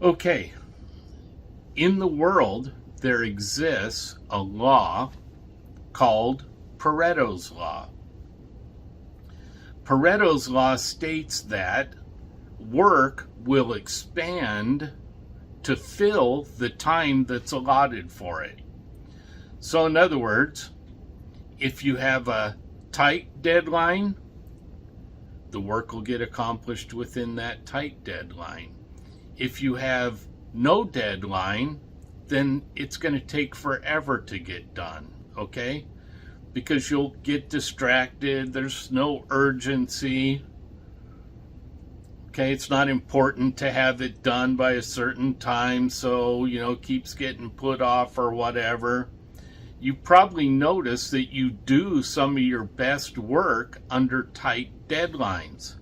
Okay, in the world, there exists a law called Pareto's Law. Pareto's Law states that work will expand to fill the time that's allotted for it. So in other words, if you have a tight deadline, the work will get accomplished within that tight deadline. If you have no deadline, then it's going to take forever to get done, okay? Because you'll get distracted, there's no urgency. Okay, it's not important to have it done by a certain time, so, it keeps getting put off or whatever. You probably notice that you do some of your best work under tight deadlines.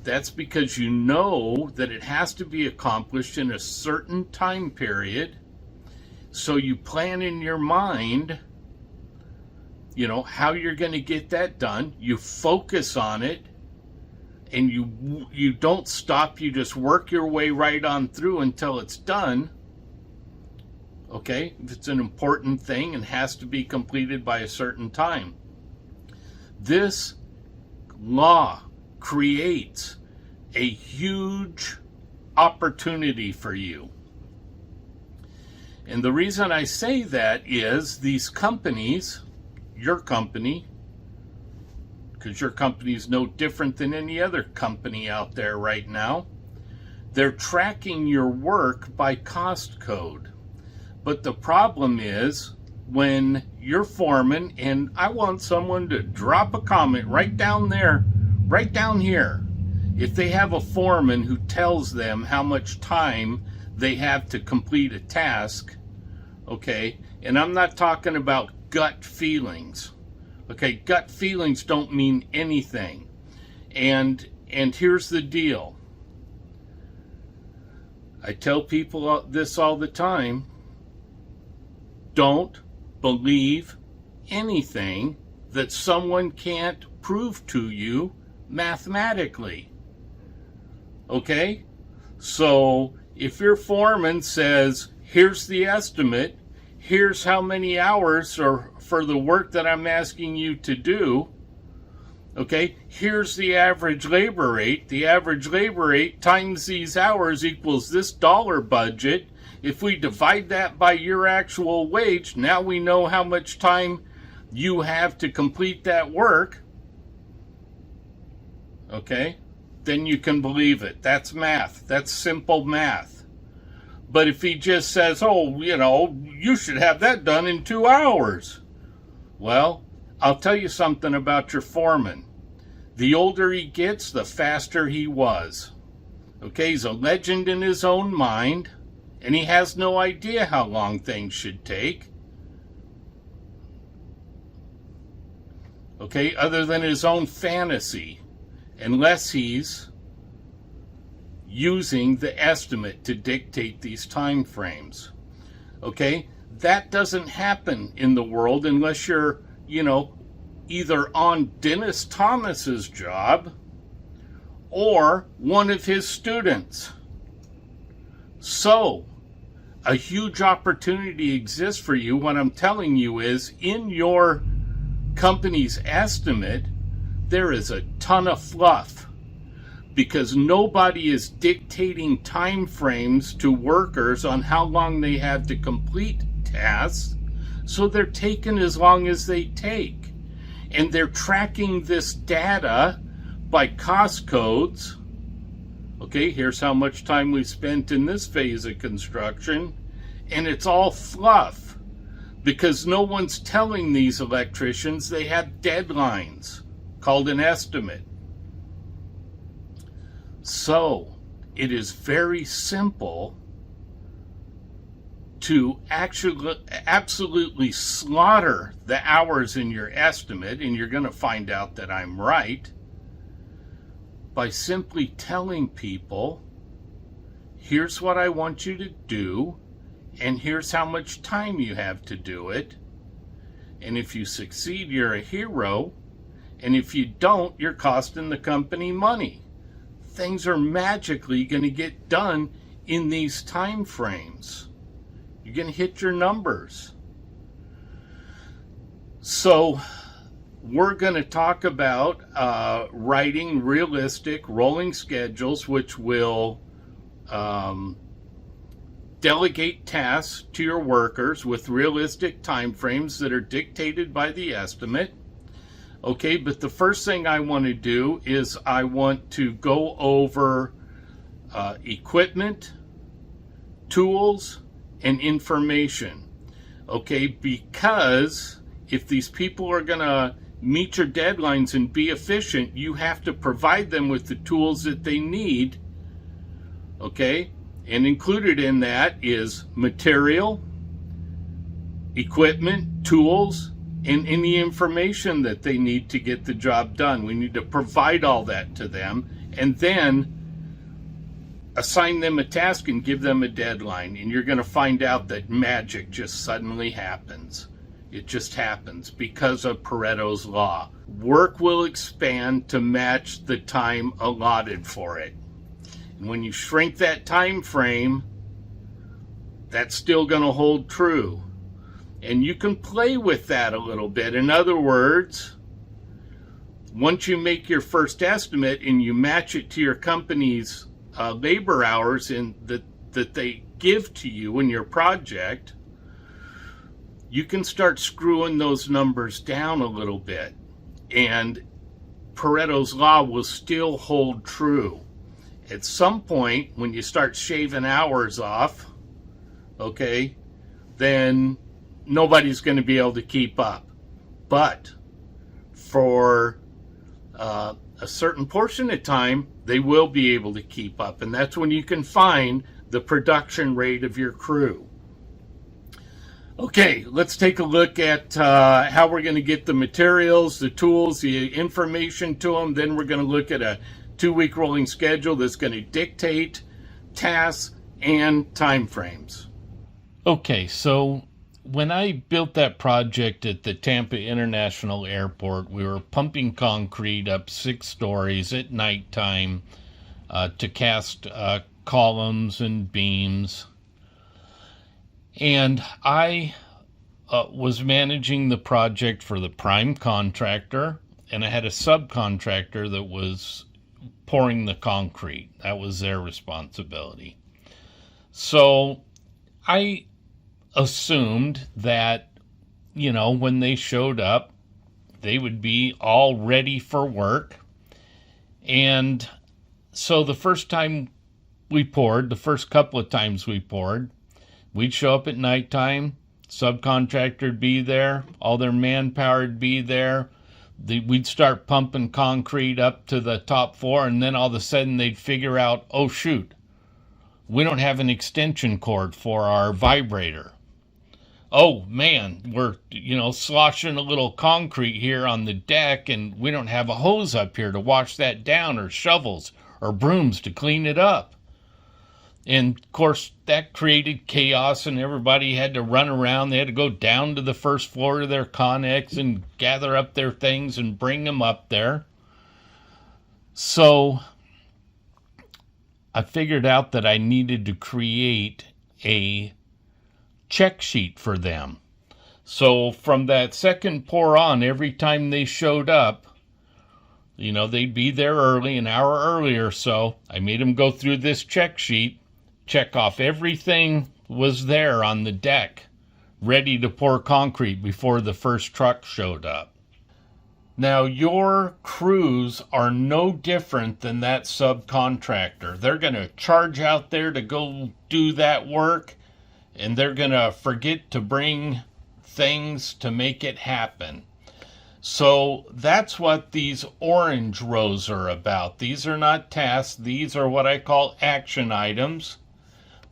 That's because you know that it has to be accomplished in a certain time period. So you plan in your mind, how you're going to get that done. You focus on it, and you don't stop. You just work your way right on through until it's done. Okay, if it's an important thing and has to be completed by a certain time. This law creates a huge opportunity for you. And the reason I say that is these companies, your company, because your company is no different than any other company out there right now, they're tracking your work by cost code. But the problem is when you're foreman, and I want someone to drop a comment right down there, right down here, if they have a foreman who tells them how much time they have to complete a task, okay, and I'm not talking about gut feelings, okay, gut feelings don't mean anything, and here's the deal, I tell people this all the time, don't believe anything that someone can't prove to you mathematically. Okay? So if your foreman says, here's the estimate, here's how many hours are for the work that I'm asking you to do, okay, here's the average labor rate. The average labor rate times these hours equals this dollar budget. If we divide that by your actual wage, now we know how much time you have to complete that work. Okay? Then you can believe it. That's math. That's simple math. But if he just says, you should have that done in 2 hours. Well, I'll tell you something about your foreman. The older he gets, the faster he was. Okay, he's a legend in his own mind. And he has no idea how long things should take. Okay, other than his own fantasy. Unless he's using the estimate to dictate these time frames. Okay, that doesn't happen in the world unless you're, either on Dennis Thomas's job or one of his students. So, a huge opportunity exists for you. What I'm telling you is, in your company's estimate, there is a ton of fluff because nobody is dictating time frames to workers on how long they have to complete tasks, so they're taking as long as they take. And they're tracking this data by cost codes. Okay, here's how much time we spent in this phase of construction, and it's all fluff because no one's telling these electricians they have deadlines called an estimate. So it is very simple to absolutely slaughter the hours in your estimate, and you're going to find out that I'm right, by simply telling people, here's what I want you to do, and here's how much time you have to do it. And if you succeed, you're a hero. And if you don't, you're costing the company money. Things are magically going to get done in these time frames. You're going to hit your numbers. So we're going to talk about writing realistic rolling schedules, which will delegate tasks to your workers with realistic time frames that are dictated by the estimate. Okay, but the first thing I want to do is I want to go over equipment, tools, and information. Okay, because if these people are going to meet your deadlines and be efficient, you have to provide them with the tools that they need. Okay, and included in that is material, equipment, tools, and any information that they need to get the job done. We need to provide all that to them and then assign them a task and give them a deadline. And you're going to find out that magic just suddenly happens. It just happens because of Pareto's law. Work will expand to match the time allotted for it. And when you shrink that time frame, that's still going to hold true. And you can play with that a little bit. In other words, once you make your first estimate and you match it to your company's labor hours that they give to you in your project, you can start screwing those numbers down a little bit. And Pareto's law will still hold true. At some point, when you start shaving hours off, okay, then nobody's going to be able to keep up. But for a certain portion of time, they will be able to keep up. And that's when you can find the production rate of your crew. Okay, let's take a look at how we're going to get the materials, the tools, the information to them. Then we're going to look at a 2-week rolling schedule that's going to dictate tasks and time frames. Okay, so when I built that project at the Tampa International Airport, we were pumping concrete up 6 stories at nighttime to cast columns and beams. And I was managing the project for the prime contractor, and I had a subcontractor that was pouring the concrete. That was their responsibility. So I assumed that, you know, when they showed up, they would be all ready for work. And so the first time we poured, the first couple of times we poured, we'd show up at nighttime, subcontractor'd be there, all their manpower would be there. We'd start pumping concrete up to the top floor, and then all of a sudden they'd figure out, oh shoot, we don't have an extension cord for our vibrator. Oh man, we're, sloshing a little concrete here on the deck, and we don't have a hose up here to wash that down, or shovels or brooms to clean it up. And of course that created chaos, and everybody had to run around. They had to go down to the first floor of their Connex and gather up their things and bring them up there. So I figured out that I needed to create a check sheet for them. So from that second pour on, every time they showed up, they'd be there early, an hour early or so. I made them go through this check sheet, check off everything was there on the deck, ready to pour concrete before the first truck showed up. Now, your crews are no different than that subcontractor. They're going to charge out there to go do that work, and they're going to forget to bring things to make it happen. So that's what these orange rows are about. These are not tasks. These are what I call action items.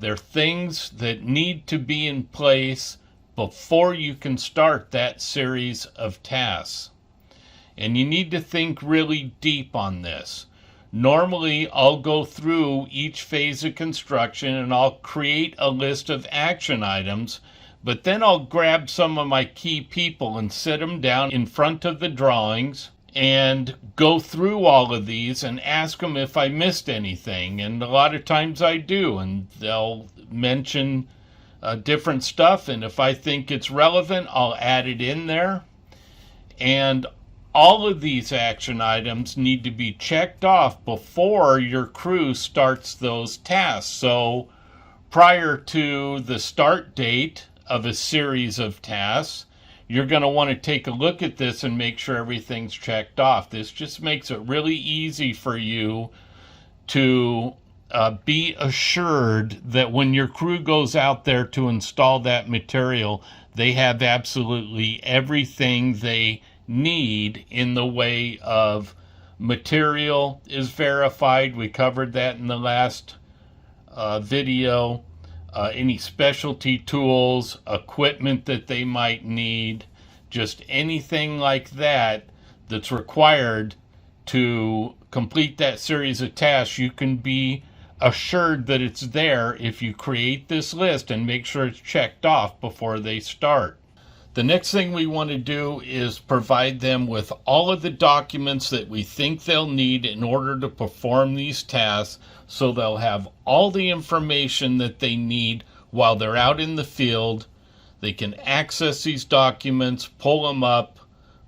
They're things that need to be in place before you can start that series of tasks. And you need to think really deep on this. Normally, I'll go through each phase of construction and I'll create a list of action items, but then I'll grab some of my key people and sit them down in front of the drawings and go through all of these and ask them if I missed anything. And a lot of times I do, and they'll mention different stuff, and if I think it's relevant, I'll add it in there. And all of these action items need to be checked off before your crew starts those tasks. So prior to the start date of a series of tasks, you're going to want to take a look at this and make sure everything's checked off. This just makes it really easy for you to be assured that when your crew goes out there to install that material, they have absolutely everything they need in the way of material is verified. We covered that in the last video. Any specialty tools, equipment that they might need, just anything like that that's required to complete that series of tasks, you can be assured that it's there if you create this list and make sure it's checked off before they start. The next thing we want to do is provide them with all of the documents that we think they'll need in order to perform these tasks, so they'll have all the information that they need while they're out in the field. They can access these documents, pull them up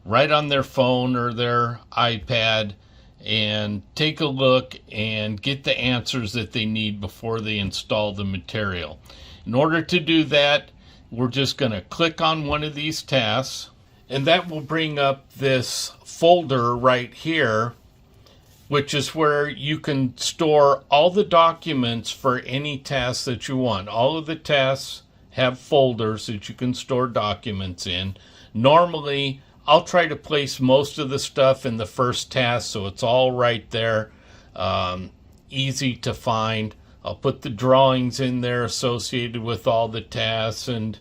right on their phone or their iPad, and take a look and get the answers that they need before they install the material. In order to do that, we're just going to click on one of these tasks, and that will bring up this folder right here, which is where you can store all the documents for any task that you want. All of the tasks have folders that you can store documents in. Normally, I'll try to place most of the stuff in the first task, so it's all right there, easy to find. I'll put the drawings in there associated with all the tasks and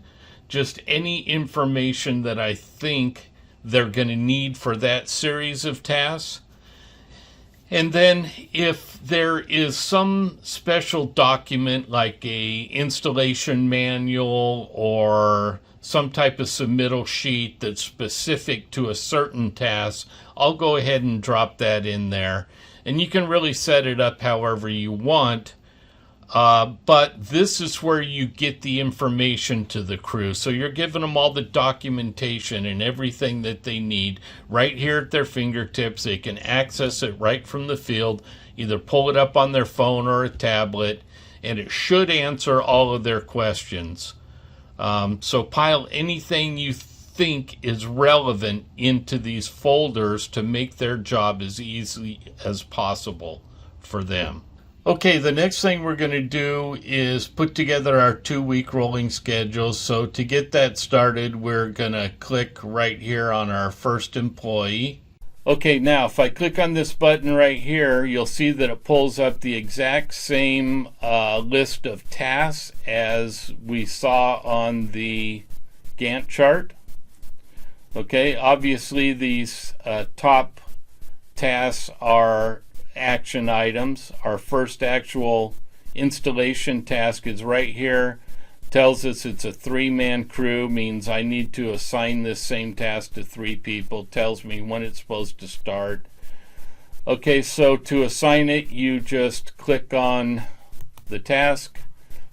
just any information that I think they're going to need for that series of tasks. And then if there is some special document like a installation manual or some type of submittal sheet that's specific to a certain task, I'll go ahead and drop that in there. And you can really set it up however you want. But this is where you get the information to the crew. So you're giving them all the documentation and everything that they need right here at their fingertips. They can access it right from the field, either pull it up on their phone or a tablet, and it should answer all of their questions. So pile anything you think is relevant into these folders to make their job as easy as possible for them. Okay, the next thing we're going to do is put together our 2-week rolling schedule. So to get that started, we're going to click right here on our first employee. Okay, now if I click on this button right here, you'll see that it pulls up the exact same list of tasks as we saw on the Gantt chart. Okay, obviously these top tasks are action items. Our first actual installation task is right here. Tells us it's a 3-man crew, means I need to assign this same task to 3 people. Tells me when it's supposed to start. Okay, so to assign it, you just click on the task.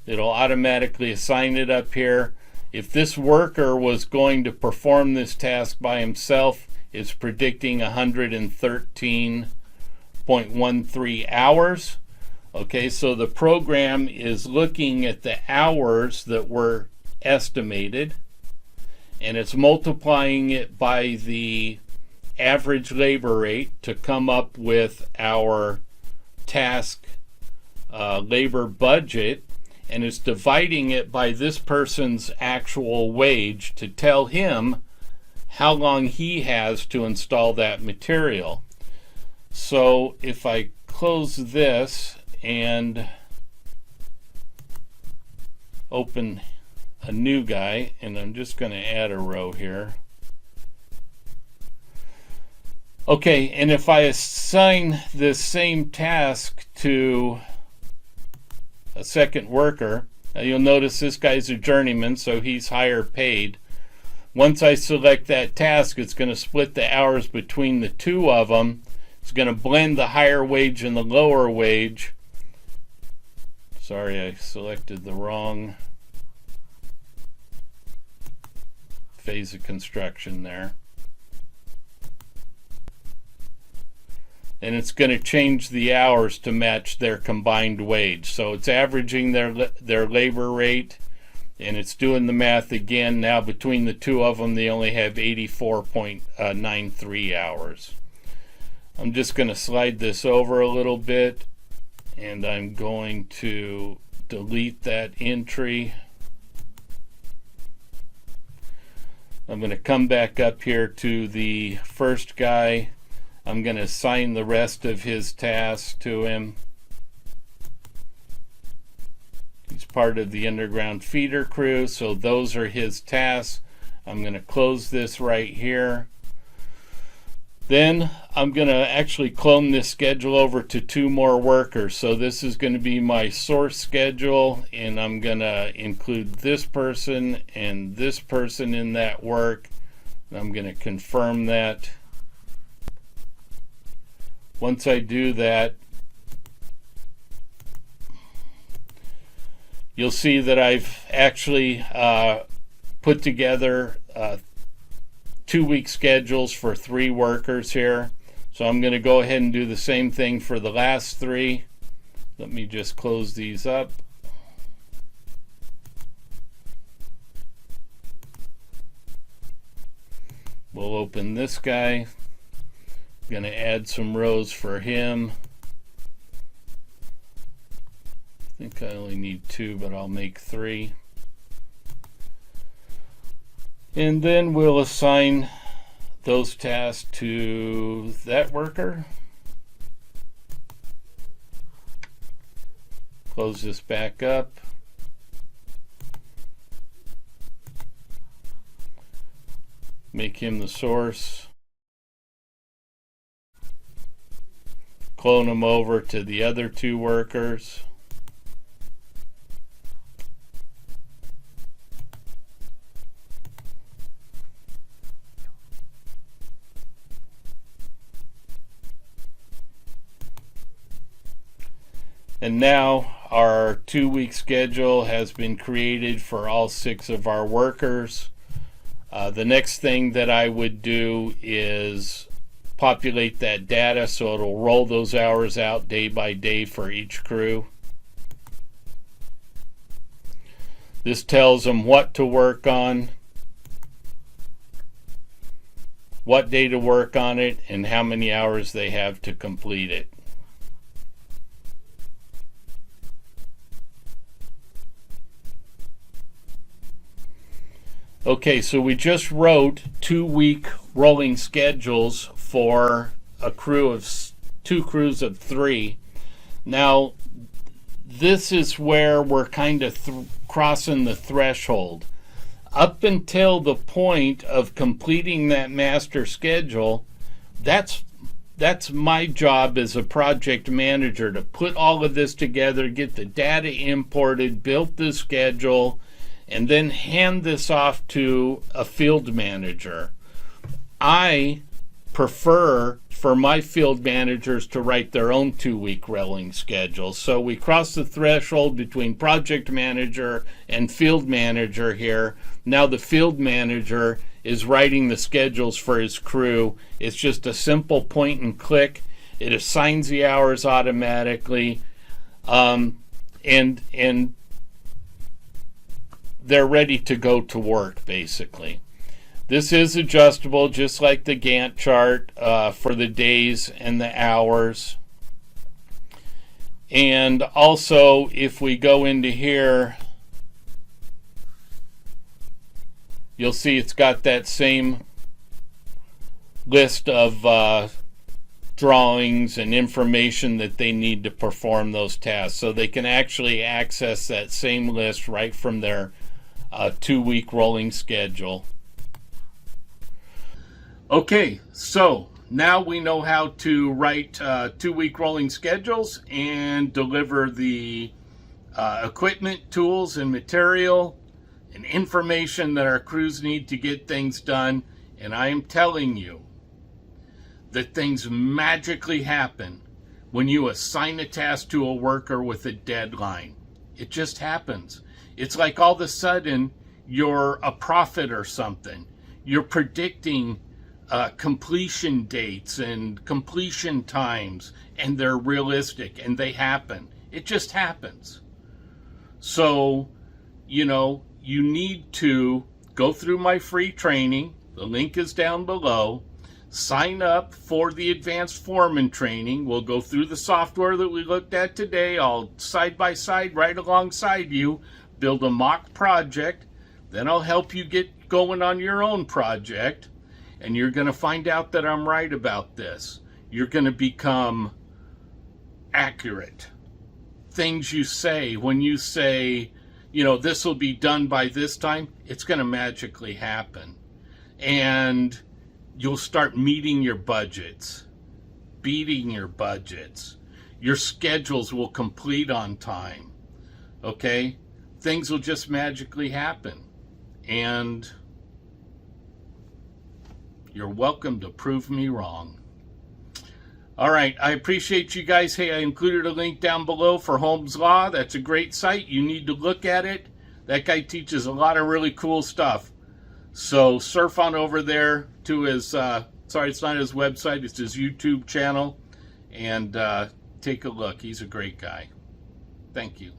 It'll automatically assign it up here. If this worker was going to perform this task by himself, it's predicting 113.13 hours. Okay, so the program is looking at the hours that were estimated, and it's multiplying it by the average labor rate to come up with our task labor budget, and it's dividing it by this person's actual wage to tell him how long he has to install that material. So if I close this and open a new guy, and I'm just going to add a row here. Okay, and if I assign this same task to a second worker, you'll notice this guy's a journeyman, so he's higher paid. Once I select that task, it's going to split the hours between the two of them. It's going to blend the higher wage and the lower wage. Sorry, I selected the wrong phase of construction there. And it's going to change the hours to match their combined wage. So it's averaging their labor rate, and it's doing the math again. Now between the two of them, they only have 84.93 hours. I'm just going to slide this over a little bit, and I'm going to delete that entry. I'm going to come back up here to the first guy. I'm going to assign the rest of his tasks to him. He's part of the underground feeder crew, so those are his tasks. I'm going to close this right here. Then I'm going to actually clone this schedule over to 2 more workers. So this is going to be my source schedule, and I'm going to include this person and this person in that work. And I'm going to confirm that. Once I do that, you'll see that I've actually put together 2-week schedules for 3 workers here. So I'm going to go ahead and do the same thing for the last 3. Let me just close these up. We'll open this guy. Going to add some rows for him. I think I only need 2, but I'll make 3. And then we'll assign those tasks to that worker. Close this back up. Make him the source. Clone them over to the other 2 workers. And now our 2-week schedule has been created for all 6 of our workers. The next thing that I would do is populate that data so it'll roll those hours out day by day for each crew. This tells them what to work on, what day to work on it, and how many hours they have to complete it. Okay, so we just wrote 2-week rolling schedules for a crew of 2 crews of 3. Now, this is where we're kind of crossing the threshold. Up until the point of completing that master schedule, that's my job as a project manager, to put all of this together, get the data imported, build the schedule, and then hand this off to a field manager. I prefer for my field managers to write their own 2-week rolling schedule. So we cross the threshold between project manager and field manager here. Now the field manager is writing the schedules for his crew. It's just a simple point and click. It assigns the hours automatically, and they're ready to go to work, basically. This is adjustable, just like the Gantt chart, for the days and the hours. And also, if we go into here, you'll see it's got that same list of drawings and information that they need to perform those tasks. So they can actually access that same list right from their 2-week rolling schedule. Okay, so now we know how to write 2-week rolling schedules and deliver the equipment, tools, and material and information that our crews need to get things done. And I am telling you that things magically happen when you assign a task to a worker with a deadline. It just happens. It's like all of a sudden you're a prophet or something. You're predicting completion dates and completion times, and they're realistic and they happen. It just happens. So, you know, you need to go through my free training. The link is down below. Sign up for the advanced foreman training. We'll go through the software that we looked at today, all side by side, right alongside you. Build a mock project. Then I'll help you get going on your own project. And you're going to find out that I'm right about this. You're going to become accurate. Things you say, when you say, you know, this will be done by this time, it's going to magically happen. And you'll start meeting your budgets, beating your budgets. Your schedules will complete on time. Okay? Things will just magically happen. And you're welcome to prove me wrong. All right, I appreciate you guys. Hey, I included a link down below for Holmz Law. That's a great site. You need to look at it. That guy teaches a lot of really cool stuff. So surf on over there to his, sorry, it's not his website, it's his YouTube channel, and take a look. He's a great guy. Thank you.